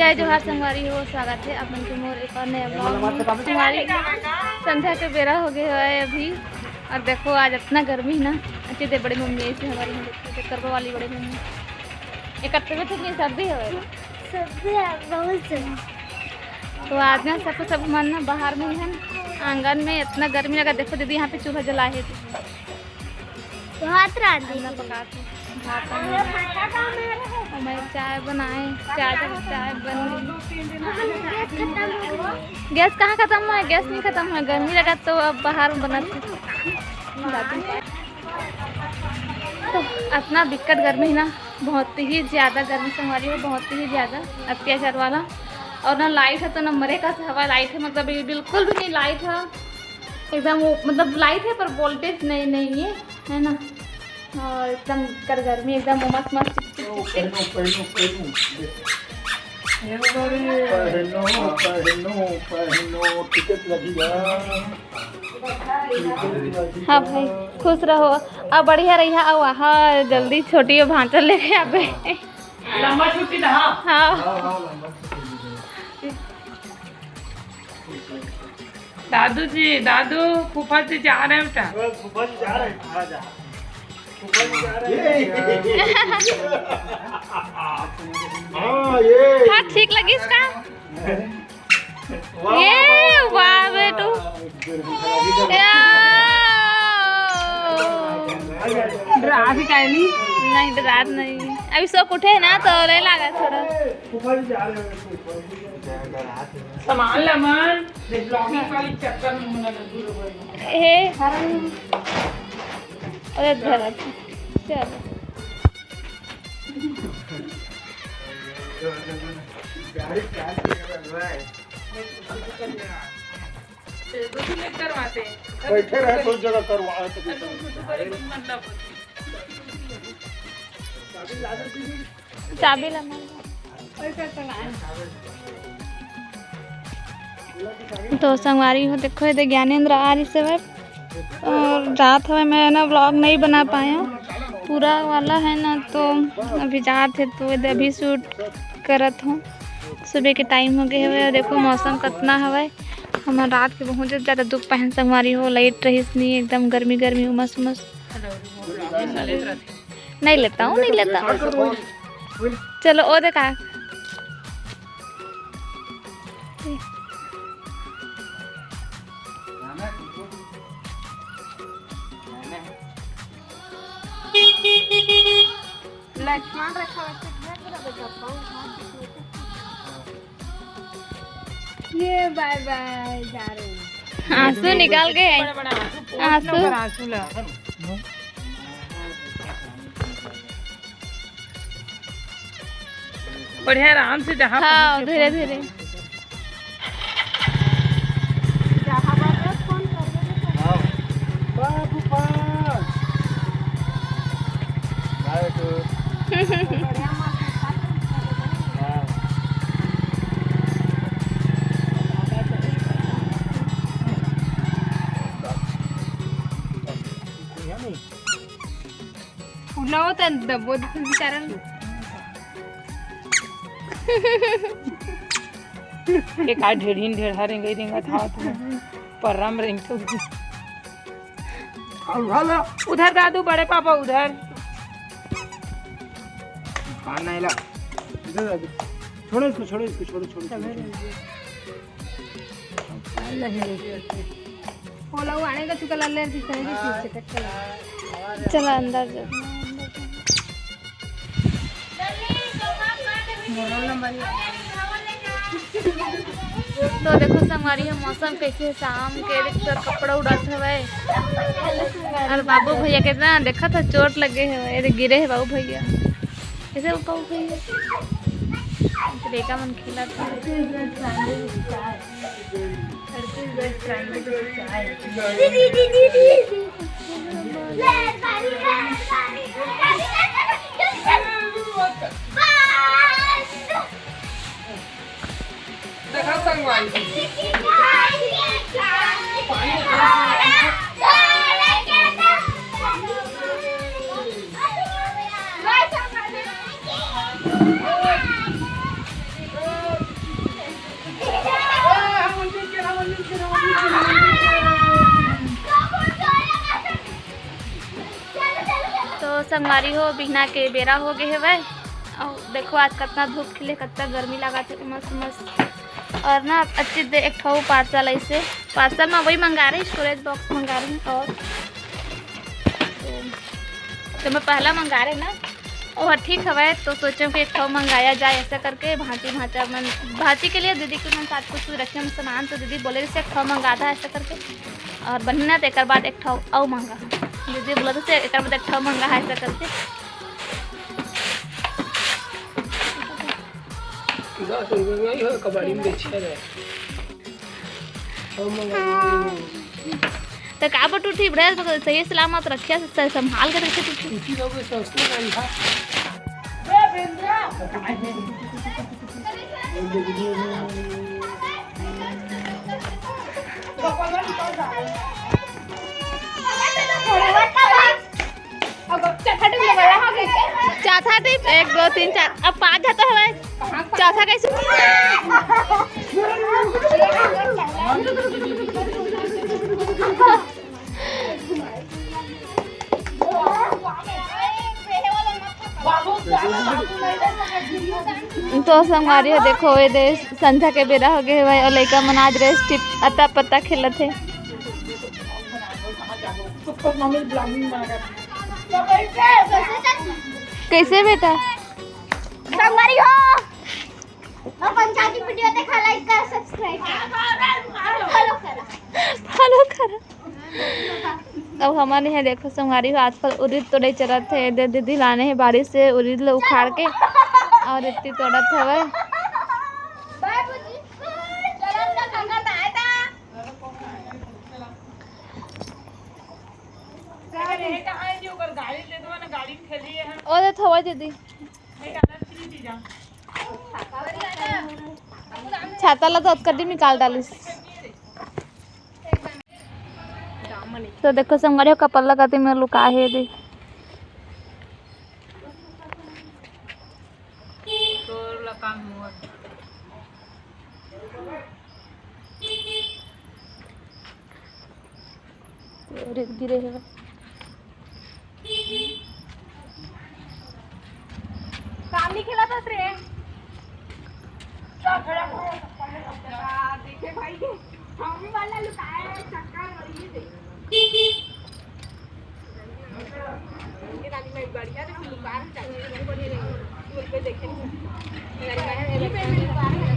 जय जोहार संगवारी हो, स्वागत है अपन के मोर एक और नया ब्लॉग में। संगवारी संध्या के बेरा हो गए है अभी, और देखो आज इतना गर्मी ना। अच्छे थे बड़ी मम्मी ऐसे हमारी देखते करवा वाली बड़ी मम्मी इकट्ठे में थी सर्दी है बहुत। तो आज ना सब मन ना बाहर में है आंगन में इतना गर्मी लगा। देखो दीदी यहाँ पे चूल्हा जलाए थे भात रांधना पकाते मैं चाय बनाए चाय बन गैस कहाँ खत्म हुआ है? गैस नहीं खत्म हुआ, गर्मी लगा तो अब बाहर में बनाते। तो इतना दिक्कत गर्मी ना, बहुत ही ज़्यादा गर्मी संभाली हो, बहुत ही ज़्यादा अत्याचार वाला। और ना लाइट है तो ना मरे का हवा लाइट है, मतलब बिल्कुल भी नहीं लाइट है एकदम, मतलब लाइट है पर वोल्टेज नहीं है ना। और एकदम कर गर्मी एकदम मस्त हाँ भाई खुश रहो अब बढ़िया रही। हाँ जल्दी छोटी भांटा लेके आबे लंबा छुट्टी ना। हाँ दादू जी दादू फूफा जी जा रहे हैं बेटा। फूफा जी जा रहे हैं हाँ ठीक लगी इसका ये वाह बेटू डरा भी नहीं डरा नहीं अभी सब उठे ना तो ले लगा थोड़ा सामान लमन ब्लॉगिंग वाली चक्कर में हे अरे धरा चलो करवाते बैठे रहे तो जगह करवाए चाबी लमा तो संगवारी हो देखो ये ज्ञानेंद्र आ रही से और रात है मैं ना व्लॉग नहीं बना पाया पूरा वाला है ना, तो अभी जात है तो अभी शूट करत हूँ। सुबह के टाइम हो गए हुए, देखो मौसम कितना हवा हमारा रात के बहुत ज़्यादा दुख पहन संगवारी हो, लाइट रही नहीं एकदम गर्मी उमस नहीं लेता हूँ चलो ओ देखा लक्ष्मण रखा ये बाय बाय जा रहे हैं। आंसू निकाल गए आंसू बढ़िया आराम से जहाँ हाँ धीरे धीरे एक आ ढेर हारेंगे था परम रेंग उधर दादू बड़े पापा उधर छोड़ो आने का चुका ले चला अंदर जा। तो देखो संगवारी है मौसम कैसे शाम के तो कपड़ा उड़ाते हुए और बाबू भैया कितना देखा था चोट लगे है गिरे है बाबू भैया ऐसे बाबू भैया देखा मन खिला था देखा संगवारी संगवारी हो बिहना के बेरा हो गए है। और देखो आज कितना धूप खिले, कितना गर्मी लगा थे, मस्त मस्त। और ना अच्छी दे एक ठो पार्सल ऐसे पार्सल में वही मंगा रही, स्टोरेज बॉक्स मंगा रही। और तो मैं पहला मंगा रहे ना और ठीक है, तो सोचो कि एक ठो मंगाया जाए ऐसा करके। भांति के लिए दीदी के मन साथ कुछ रखे हम सामान, तो दीदी बोले जैसे एक ठो मंगा था ऐसा करके। और बनना तो एक बाद एक ठो और मंगा, दीदी बोला तो एक बाद एक ठो मंगा है ऐसा करके। तो का बट उठी बड़े सही सलामत रखिया, संभाल के रखे टूटी। चौथा टिप 1 2 3 4 अब 5 जाता है। चौथा कैसे तो संगवारी है देखो ये दे संध्या के बेरा हो गए भाई। और लड़का मन आज रेस टिप अता पता खेलत है। कैसे बेटा संगवारी हो और पंचायती वीडियो देखा, लाइक कर, सब्सक्राइब फॉलो करा। अब हमारे यहाँ देखो संगवारी हो आजकल उड़ीद तोड़े चलत है। दीदी लाने हैं बारिश से उड़ीद लो उखाड़ के और इतनी तोड़त है। और थवा दीदी छाता ला तो कटी निकाल डाली। तो देखो संगवारी कपल लगाते में लुका है दे। गिरे है काम नहीं खेला था रे। देखे भाई हम वाला लुकाया है चक्कर और ये रानी में बढ़िया से लुका है चाहिए बढ़िया नहीं मुझ पे देखे नहीं पे लुका है।